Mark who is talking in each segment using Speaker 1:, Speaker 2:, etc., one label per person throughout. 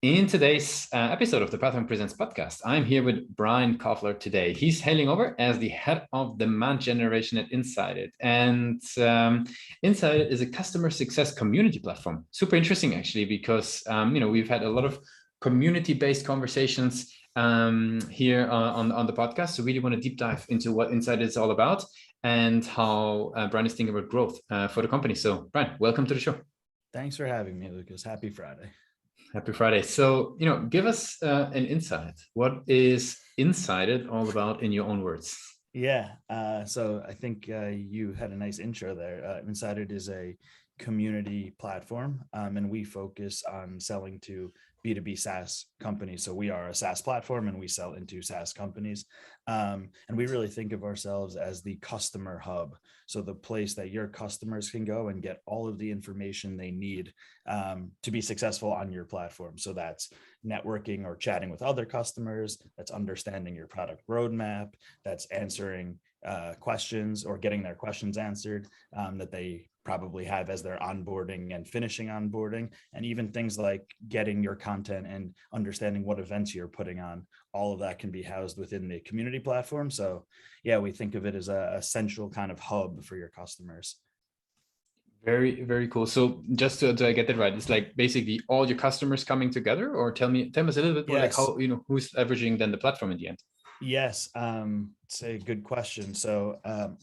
Speaker 1: In today's episode of the Platform Presents podcast, I'm here with Brian Koffler today. He's hailing over as the head of demand generation at inSided. And inSided is a customer success community platform. Super interesting, actually, because we've had a lot of community-based conversations here on the podcast. So really want to deep dive into what inSided is all about and how Brian is thinking about growth for the company. So Brian, welcome to the show.
Speaker 2: Thanks for having me, Lucas. Happy Friday.
Speaker 1: Happy Friday. So, give us an insight. What is inSided all about in your own words?
Speaker 2: Yeah. So I think you had a nice intro there. inSided is a community platform, and we focus on selling to B2B SaaS companies. So we are a SaaS platform and we sell into SaaS companies. And we really think of ourselves as the customer hub. So the place that your customers can go and get all of the information they need to be successful on your platform. So that's networking or chatting with other customers, that's understanding your product roadmap, that's answering questions or getting their questions answered that they probably have as they're onboarding and finishing onboarding, and even things like getting your content and understanding what events you're putting on. All of that can be housed within the community platform. So yeah, we think of it as a central kind of hub for your customers.
Speaker 1: Very, very cool. So just to get that right, it's like basically all your customers coming together, or tell us a little bit more like
Speaker 2: Yes.
Speaker 1: how, who's leveraging then the platform in the end?
Speaker 2: Yes, it's a good question. So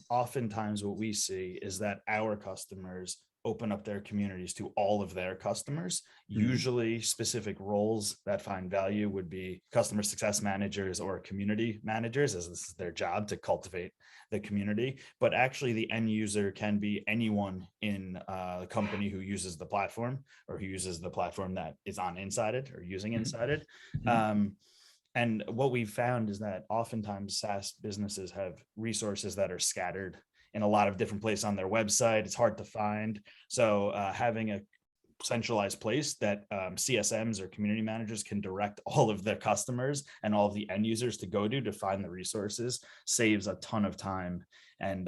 Speaker 2: oftentimes what we see is that our customers open up their communities to all of their customers.
Speaker 1: Mhm.
Speaker 2: Usually specific roles that find value would be customer success managers or community managers, as this is their job to cultivate the community. But actually the end user can be anyone in the company who uses the platform or who uses the platform that is on inSided or using
Speaker 1: Mhm.
Speaker 2: inSided.
Speaker 1: Mhm.
Speaker 2: Um, and what we've found is that oftentimes SaaS businesses have resources that are scattered in a lot of different places on their website. It's hard to find. So having a centralized place that CSMs or community managers can direct all of their customers and all of the end users to go to find the resources saves a ton of time and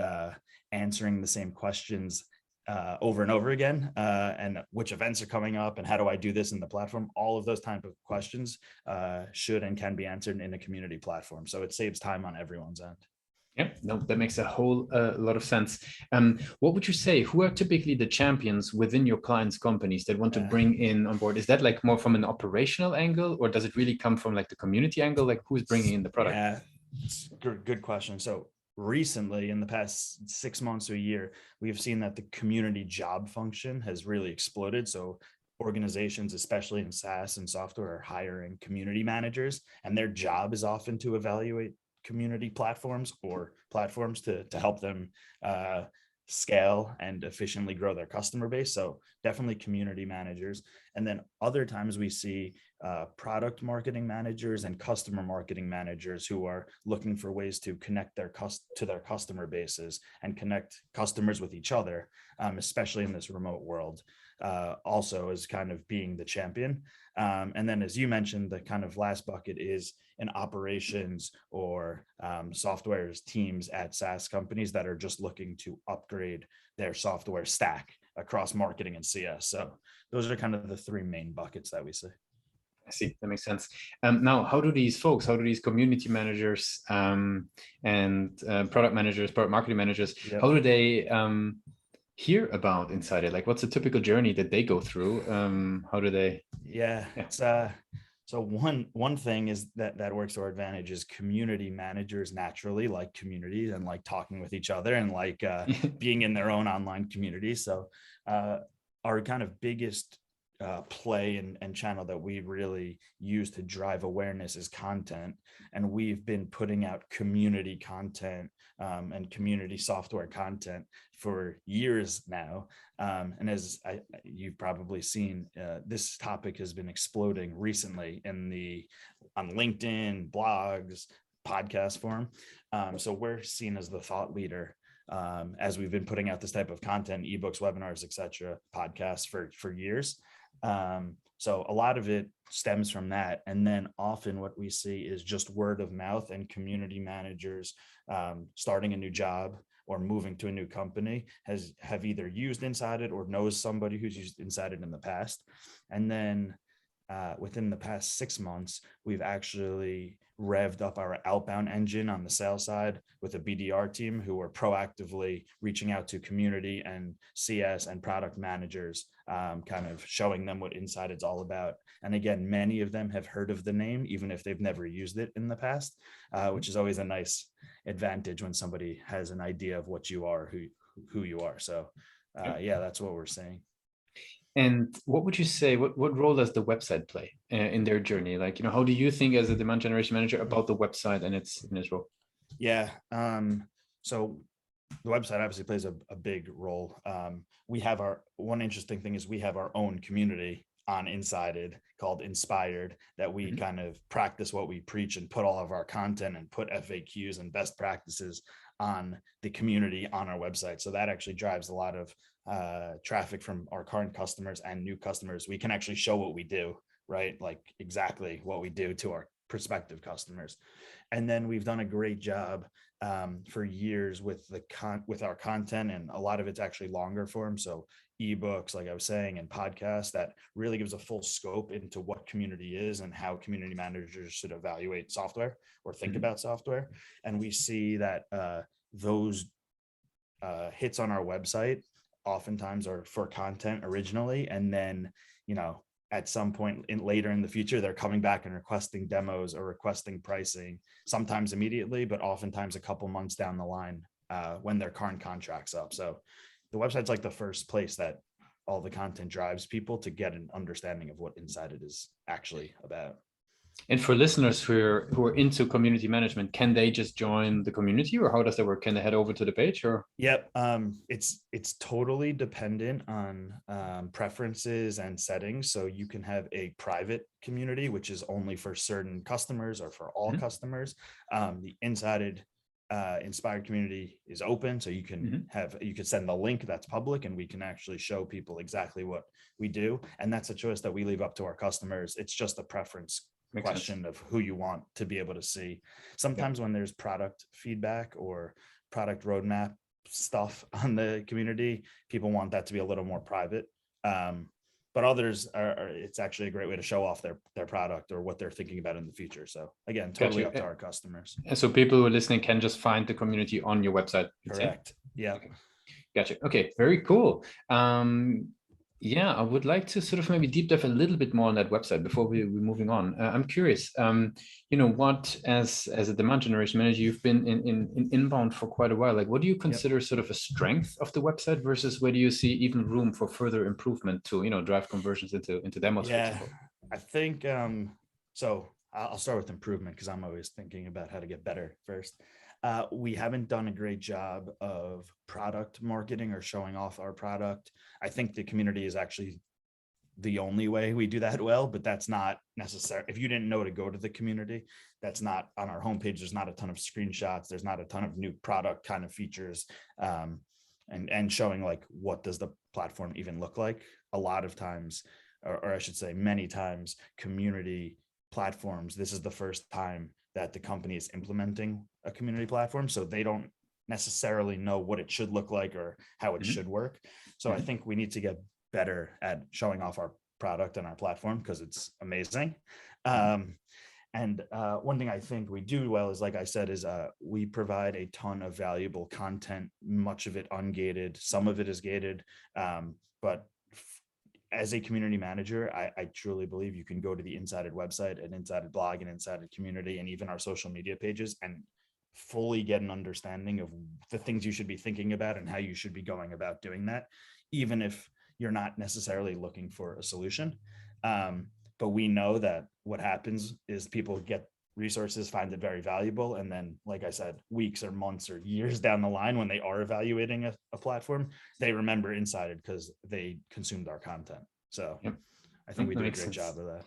Speaker 2: answering the same questions over and over again, and which events are coming up and how do I do this in the platform. All of those type of questions should and can be answered in a community platform. So it saves time on everyone's end.
Speaker 1: Yeah, no, that makes a whole lot of sense. What would you say? Who are typically the champions within your clients' companies that want to
Speaker 2: Yeah.
Speaker 1: bring in on board? Is that like more from an operational angle, or does it really come from like the community angle? Like who's bringing in the product?
Speaker 2: Yeah, it's good question. So recently, in the past 6 months to a year, we have seen that the community job function has really exploded. So organizations, especially in SaaS and software, are hiring community managers, and their job is often to evaluate community platforms or platforms to help them uh, scale and efficiently grow their customer base. So definitely community managers. And then other times we see product marketing managers and customer marketing managers who are looking for ways to connect to their customer bases and connect customers with each other, especially in this remote world. Also as kind of being the champion. And then, as you mentioned, the kind of last bucket is in operations or software teams at SaaS companies that are just looking to upgrade their software stack across marketing and CS. So those are kind of the three main buckets that we see.
Speaker 1: I see, that makes sense. Now, how do these folks, how do these community managers and product managers, product marketing managers,
Speaker 2: Yep.
Speaker 1: how do they hear about inSided? Like, what's a typical journey that they go through? How do they?
Speaker 2: Yeah,
Speaker 1: Yeah.
Speaker 2: it's so one thing is that works to our advantage is community managers naturally like communities and like talking with each other and like being in their own online community. So uh, our kind of biggest play and channel that we really use to drive awareness is content, and we've been putting out community content and community software content for years now. And as you've probably seen, this topic has been exploding recently on LinkedIn, blogs, podcast form. So we're seen as the thought leader as we've been putting out this type of content, ebooks, webinars, etc., podcasts for years. So a lot of it stems from that. And then often what we see is just word of mouth and community managers starting a new job or moving to a new company have either used inSided or knows somebody who's used inSided in the past. And then within the past 6 months, we've actually revved up our outbound engine on the sales side with a BDR team who are proactively reaching out to community and CS and product managers, kind of showing them what inSided's all about. And again, many of them have heard of the name, even if they've never used it in the past, which is always a nice advantage when somebody has an idea of what you are, who you are. So yeah, that's what we're saying.
Speaker 1: And what would you say, what role does the website play in their journey? Like, how do you think as a demand generation manager about the website and its role?
Speaker 2: Yeah. So the website obviously plays a big role. We have one interesting thing is we have our own community on inSided called inSpired that we kind of practice what we preach and put all of our content and put FAQs and best practices on the community on our website. So that actually drives a lot of traffic from our current customers and new customers. We can actually show what we do, right? Like exactly what we do to our prospective customers. And then we've done a great job for years with with our content, and a lot of it's actually longer form. So ebooks, like I was saying, and podcasts that really gives a full scope into what community is and how community managers should evaluate software or think about software. And we see that those hits on our website oftentimes are for content originally, and then at some point later in the future, they're coming back and requesting demos or requesting pricing, sometimes immediately, but oftentimes a couple months down the line when their current contract's up. So the website's like the first place that all the content drives people to get an understanding of what inSided is actually about.
Speaker 1: And for listeners who are into community management, can they just join the community, or how does that work? Can they head over to the page, or?
Speaker 2: Yep. It's totally dependent on preferences and settings. So you can have a private community, which is only for certain customers or for all customers. The inSided inspired community is open, so you can you can send the link that's public, and we can actually show people exactly what we do. And that's a choice that we leave up to our customers. It's just a preference question of who you want to be able to see. Sometimes when there's product feedback or product roadmap stuff on the community, people want that to be a little more private. But others it's actually a great way to show off their product or what they're thinking about in the future. So again, totally up to our customers.
Speaker 1: And so people who are listening can just find the community on your website.
Speaker 2: Correct. Yeah.
Speaker 1: Okay. Gotcha. Okay. Very cool. Yeah, I would like to sort of maybe deep dive a little bit more on that website before we're moving on. I'm curious, what as a demand generation manager, you've been in inbound for quite a while. Like, what do you consider sort of a strength of the website versus where do you see even room for further improvement to, drive conversions into demos?
Speaker 2: Yeah, I think so. I'll start with improvement because I'm always thinking about how to get better first. We haven't done a great job of product marketing or showing off our product. I think the community is actually the only way we do that well, but that's not necessary. If you didn't know to go to the community, that's not on our homepage. There's not a ton of screenshots. There's not a ton of new product kind of features and showing like, what does the platform even look like? A lot of times, or I should say many times, community platforms, this is the first time that the company is implementing a community platform. So they don't necessarily know what it should look like or how it should work. So I think we need to get better at showing off our product and our platform because it's amazing. And one thing I think we do well is, like I said, is we provide a ton of valuable content, much of it ungated, some of it is gated. But as a community manager, I truly believe you can go to the inSided website and inSided blog and inSided community and even our social media pages and fully get an understanding of the things you should be thinking about and how you should be going about doing that, even if you're not necessarily looking for a solution. But we know that what happens is people get resources, find it very valuable. And then, like I said, weeks or months or years down the line, when they are evaluating a platform, they remember inSided because they consumed our content. So I think we do a great job of that.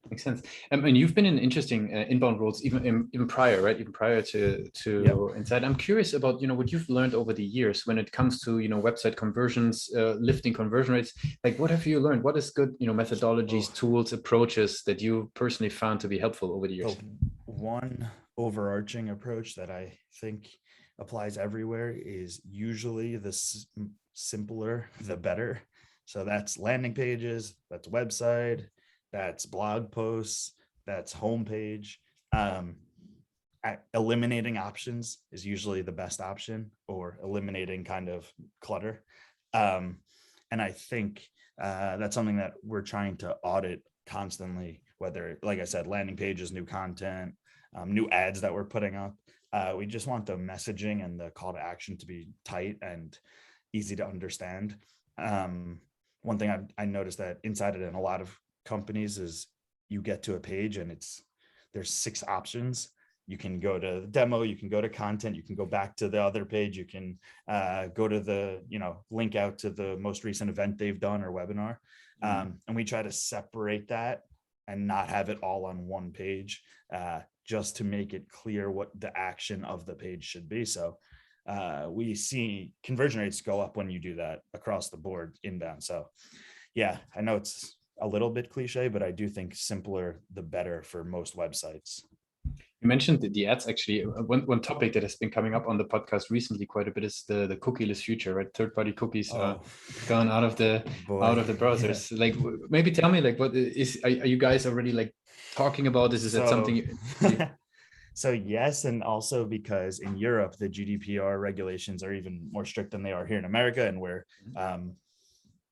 Speaker 1: Makes sense. And you've been in interesting inbound roles even prior, right? Even prior to inSided. I'm curious about, what you've learned over the years when it comes to, website conversions, lifting conversion rates. Like, what have you learned? What is good, methodologies, tools, approaches that you personally found to be helpful over the years?
Speaker 2: So one overarching approach that I think applies everywhere is usually the simpler, the better. So that's landing pages, that's website, that's blog posts, that's homepage. Eliminating options is usually the best option, or eliminating kind of clutter. Um, and I think that's something that we're trying to audit constantly, whether, like I said, landing pages, new content, new ads that we're putting up. We just want the messaging and the call to action to be tight and easy to understand. One thing I noticed that inSided in a lot of companies is you get to a page and there's 6 options. You can go to the demo, you can go to content, you can go back to the other page, you can go to the, link out to the most recent event they've done or webinar. And we try to separate that and not have it all on one page, just to make it clear what the action of the page should be. So we see conversion rates go up when you do that across the board inbound. So yeah, I know it's a little bit cliche, but I do think simpler the better for most websites.
Speaker 1: You mentioned the ads. Actually, one topic that has been coming up on the podcast recently quite a bit is the cookieless future, right? Third-party cookies are gone out of the browsers. Yeah. Like, maybe tell me, like, what are you guys already like talking about this? Is that something?
Speaker 2: So yes, and also because in Europe the GDPR regulations are even more strict than they are here in America, and we're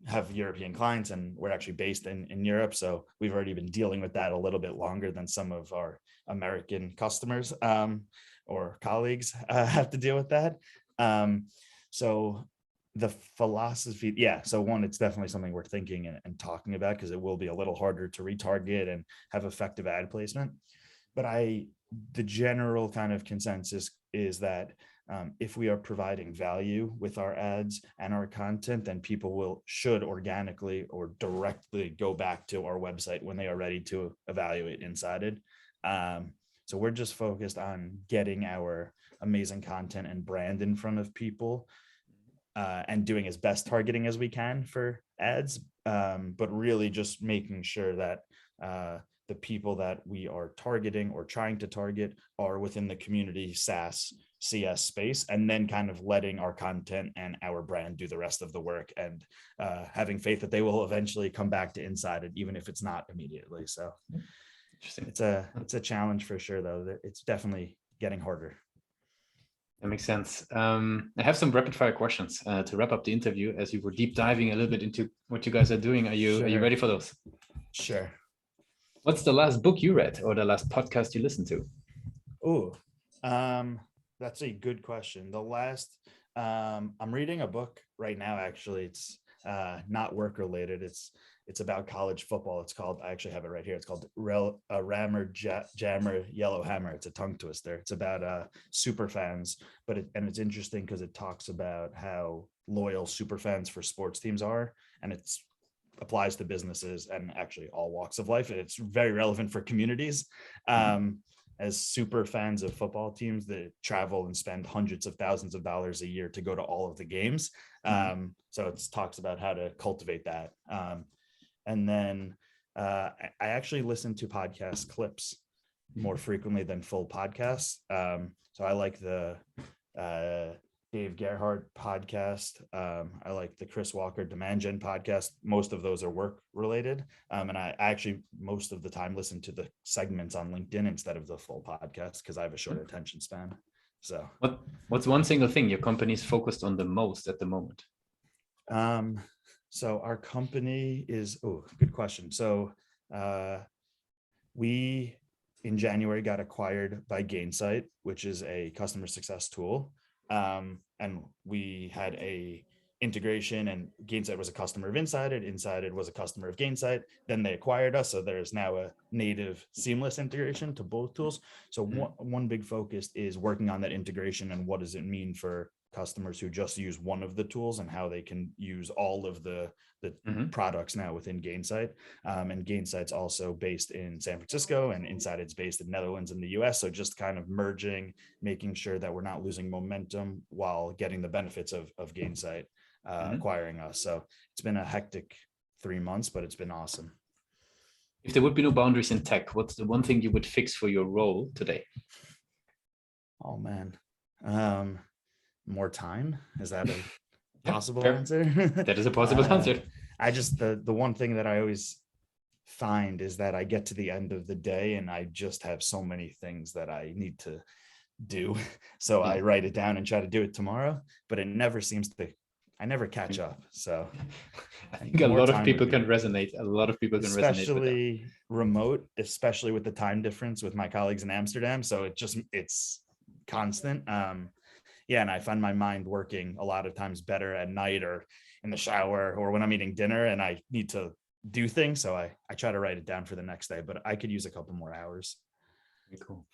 Speaker 2: have European clients and we're actually based in Europe. So we've already been dealing with that a little bit longer than some of our American customers or colleagues have to deal with that. So the philosophy, yeah. So one, it's definitely something we're thinking and talking about, because it will be a little harder to retarget and have effective ad placement. But the general kind of consensus is that if we are providing value with our ads and our content, then people should organically or directly go back to our website when they are ready to evaluate inSided. So we're just focused on getting our amazing content and brand in front of people, and doing as best targeting as we can for ads, but really just making sure that the people that we are targeting or trying to target are within the community SaaS CS space, and then kind of letting our content and our brand do the rest of the work, and having faith that they will eventually come back to inSided, even if it's not immediately. So it's a challenge for sure, though. It's definitely getting harder.
Speaker 1: That makes sense. I have some rapid fire questions to wrap up the interview, as you were deep diving a little bit into what you guys are doing. Are you ready for those?
Speaker 2: Sure.
Speaker 1: What's the last book you read or the last podcast you listened to?
Speaker 2: That's a good question. The last, I'm reading a book right now, actually. It's not work related. It's about college football. It's called, I actually have it right here. It's called Rammer Jammer Yellow Hammer. It's a tongue twister. It's about super fans, and it's interesting because it talks about how loyal super fans for sports teams are, and it's applies to businesses and actually all walks of life. It's very relevant for communities. As super fans of football teams that travel and spend hundreds of thousands of dollars a year to go to all of the games. So it talks about how to cultivate that. And then I actually listen to podcast clips more frequently than full podcasts. So I like the Dave Gerhardt podcast. I like the Chris Walker Demand Gen podcast. Most of those are work related. And I actually most of the time listen to the segments on LinkedIn instead of the full podcast, because I have a short attention span. So
Speaker 1: what's one single thing your company's focused on the most at the moment?
Speaker 2: So our company is, good question. So we in January got acquired by Gainsight, which is a customer success tool. And we had a integration, and Gainsight was a customer of inSided. inSided was a customer of Gainsight. Then they acquired us. So there's now a native seamless integration to both tools. So one big focus is working on that integration, and what does it mean for customers who just use one of the tools, and how they can use all of the products now within Gainsight. And Gainsight's also based in San Francisco, and inSided's based in Netherlands and the US. So just kind of merging, making sure that we're not losing momentum while getting the benefits of Gainsight acquiring us. So it's been a hectic 3 months, but it's been awesome.
Speaker 1: If there would be no boundaries in tech, what's the one thing you would fix for your role today?
Speaker 2: Oh man. More time? Is that a possible answer?
Speaker 1: That is a possible answer.
Speaker 2: I just, the one thing that I always find is that I get to the end of the day and I just have so many things that I need to do. So I write it down and try to do it tomorrow, but it never seems to, I never catch up. So
Speaker 1: I think a
Speaker 2: more
Speaker 1: lot of
Speaker 2: time would
Speaker 1: people
Speaker 2: be
Speaker 1: can
Speaker 2: good.
Speaker 1: resonate. A lot of people can resonate with that.
Speaker 2: Especially remote, especially with the time difference with my colleagues in Amsterdam. So it's constant. Yeah, and I find my mind working a lot of times better at night or in the shower or when I'm eating dinner and I need to do things. So I try to write it down for the next day, but I could use a couple more hours.
Speaker 1: Very cool.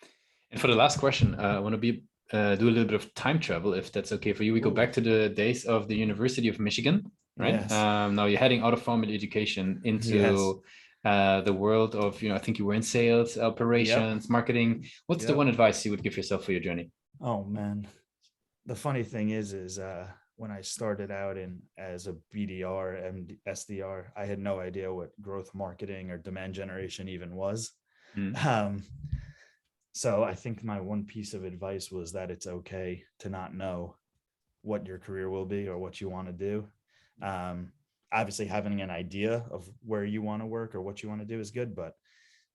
Speaker 1: And for the last question, I want to do a little bit of time travel, if that's okay for you. We go back to the days of the University of Michigan, right?
Speaker 2: Yes.
Speaker 1: Now you're heading out of formal education into the world of, I think you were in sales, operations, marketing. What's the one advice you would give yourself for your journey?
Speaker 2: Oh man, the funny thing is when I started out as a BDR and SDR, I had no idea what growth marketing or demand generation even was. So I think my one piece of advice was that it's okay to not know what your career will be or what you want to do. Obviously, having an idea of where you want to work or what you want to do is good, but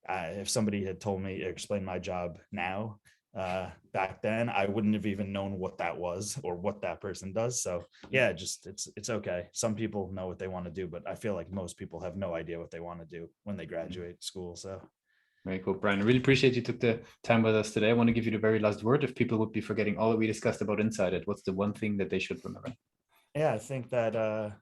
Speaker 2: if somebody had told me, explain my job now, back then, I wouldn't have even known what that was or what that person does. So yeah, just it's okay. Some people know what they want to do, but I feel like most people have no idea what they want to do when they graduate school. So
Speaker 1: very cool, Brian. I really appreciate you took the time with us today. I want to give you the very last word. If people would be forgetting all that we discussed about inSided, what's the one thing that they should remember?
Speaker 2: Yeah, I think that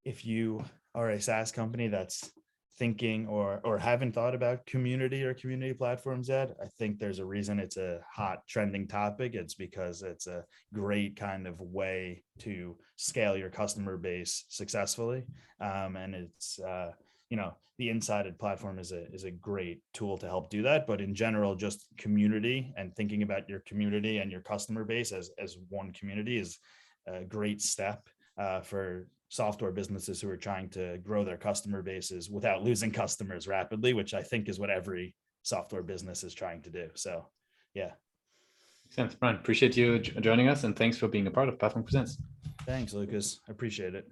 Speaker 2: if you are a SaaS company that's thinking or haven't thought about community or community platforms yet, I think there's a reason it's a hot trending topic. It's because it's a great kind of way to scale your customer base successfully. And it's the inSided platform is a great tool to help do that. But in general, just community and thinking about your community and your customer base as one community is a great step for software businesses who are trying to grow their customer bases without losing customers rapidly, which I think is what every software business is trying to do. So, yeah.
Speaker 1: Makes sense, Brian. Appreciate you joining us, and thanks for being a part of Platform Presents.
Speaker 2: Thanks, Lucas. I appreciate it.